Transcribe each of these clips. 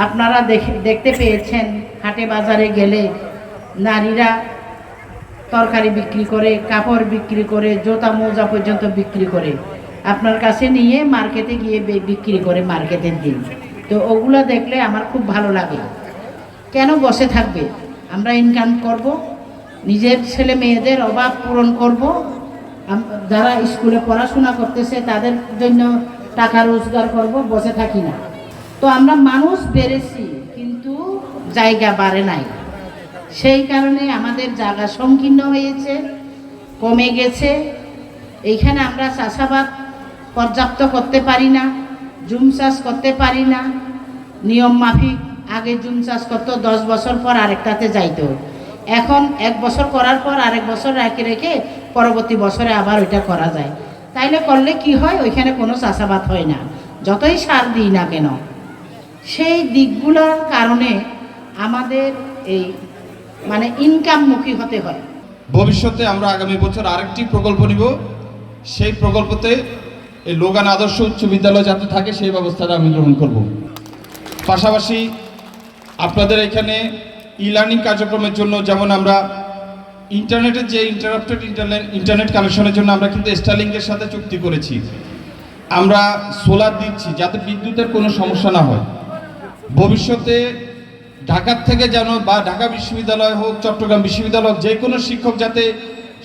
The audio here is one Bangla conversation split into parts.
আপনারা দেখতে পেয়েছেন হাটে বাজারে গেলে নারীরা তরকারি বিক্রি করে, কাপড় বিক্রি করে, জুতা মোজা পর্যন্ত বিক্রি করে, আপনার কাছে নিয়ে মার্কেটে গিয়ে বিক্রি করে মার্কেটের দিন। তো ওগুলো দেখলে আমার খুব ভালো লাগে। কেন বসে থাকবে? আমরা ইনকাম করব, নিজের ছেলে মেয়েদের অভাব পূরণ করব, যারা স্কুলে পড়াশোনা করতেছে তাদের জন্য টাকা রোজগার করব, বসে থাকি না। তো আমরা মানুষ বেড়েছি কিন্তু জায়গা বাড়ে নাই, সেই কারণে আমাদের জায়গা সংকীর্ণ হয়েছে, কমে গেছে। এইখানে আমরা চাষাবাদ পর্যাপ্ত করতে পারি না, জুম চাষ করতে পারি না নিয়ম মাফিক। আগে জুম চাষ করতো, 10 বছর পর আরেকটাতে যাইতো, এখন 1 বছর করার পর আরেক বছর রেখে পরবর্তী বছরে আবার ওইটা করা যায়। তাইলে করলে কি হয়, ওইখানে কোনো চাষাবাদ হয় না, যতই সার দিই না কেন। সেই দিকগুলোর কারণে আমাদের এই ইনকামমুখী হতে হয়। ভবিষ্যতে আমরা আগামী বছর আরেকটি প্রকল্প নিব, সেই প্রকল্পতে এই লোগান আদর্শ উচ্চ বিদ্যালয় যাতে থাকে সেই ব্যবস্থাটা আমি গ্রহণ করব। পাশাপাশি আপনাদের এখানে ই লার্নিং কার্যক্রমের জন্য যেমন আমরা ইন্টারনেটের যে ইন্টারনেট কানেকশনের জন্য আমরা কিন্তু স্টারলিংকের সাথে চুক্তি করেছি। আমরা সোলার দিচ্ছি যাতে বিদ্যুতের কোনো সমস্যা না হয়। ভবিষ্যতে ঢাকার থেকে যেন বা ঢাকা বিশ্ববিদ্যালয় হোক, চট্টগ্রাম বিশ্ববিদ্যালয় হোক, যে কোনো শিক্ষক যাতে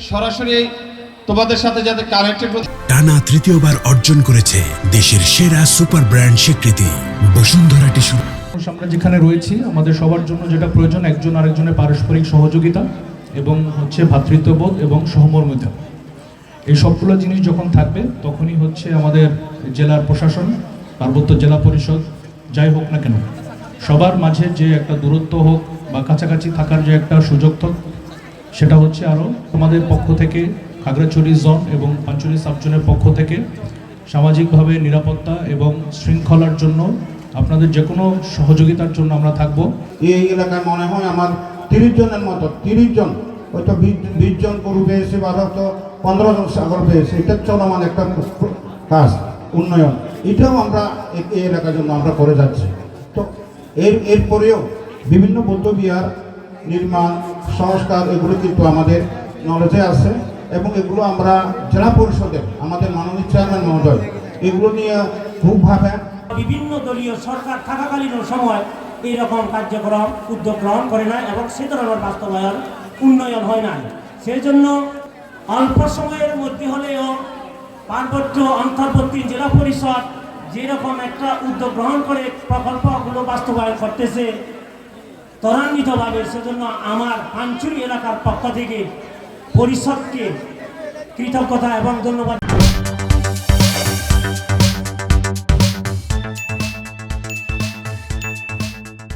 সরাসরি তোমাদের সাথে যাতে কানেক্টেড। টানা তৃতীয়বার অর্জন করেছে দেশের সেরা সুপার ব্র্যান্ড স্বীকৃতি বসুন্ধরা টিস্যু। আমরা যেখানে রয়েছি আমাদের সবার জন্য যেটা প্রয়োজন, একজন আরেকজনের পারস্পরিক সহযোগিতা এবং ভ্রাতৃত্ববোধ এবং সহমর্মিতা। এই সবগুলো জিনিস যখন থাকবে তখনই আমাদের জেলার প্রশাসন, পার্বত্য জেলা পরিষদ যাই হোক না কেন, সবার মাঝে যে একটা দূরত্ব হোক বা কাছাকাছি থাকার যে একটা সুযোগ হোক, সেটা আরও আমাদের পক্ষ থেকে খাগড়াছড়ি জোন এবং পাঞ্চলি সাবজোনের পক্ষ থেকে সামাজিকভাবে নিরাপত্তা এবং শৃঙ্খলার জন্য আপনাদের যে কোনো সহযোগিতার জন্য আমরা থাকবো। এই এলাকায় মনে হয় আমার 30 জনের মতো, 30 জন হয়তো 20 জন গরু পেয়েছে বা হয়তো 15 জন ছাগল পেয়েছে। এটা চলমান একটা কাজ, উন্নয়ন, এটাও আমরা এই এলাকার জন্য আমরা করে যাচ্ছি। তো এরপরেও বিভিন্ন বৌদ্ধ বিহার নির্মাণ সংস্কার এগুলো কিন্তু আমাদের নলেজে আছে এবং এগুলো আমরা জেলা পরিষদের আমাদের মাননীয় চেয়ারম্যান মহোদয় এগুলো নিয়ে খুব ভাবেন। বিভিন্ন দলীয় সরকার থাকাকালীন সময় এইরকম কার্যক্রম উদ্যোগ গ্রহণ করে না এবং সে ধরনের বাস্তবায়ন উন্নয়ন হয় নাই। সেই জন্য অল্প সময়ের মধ্যে হলেও পার্বত্য অন্তর্বর্তী জেলা পরিষদ যেরকম একটা উদ্যোগ গ্রহণ করে প্রকল্পগুলো বাস্তবায়ন করতেছে ত্বরান্বিতভাবে, সেজন্য আমার পাঞ্চুরি এলাকার পক্ষ থেকে পরিষদকে কৃতজ্ঞতা এবং ধন্যবাদ।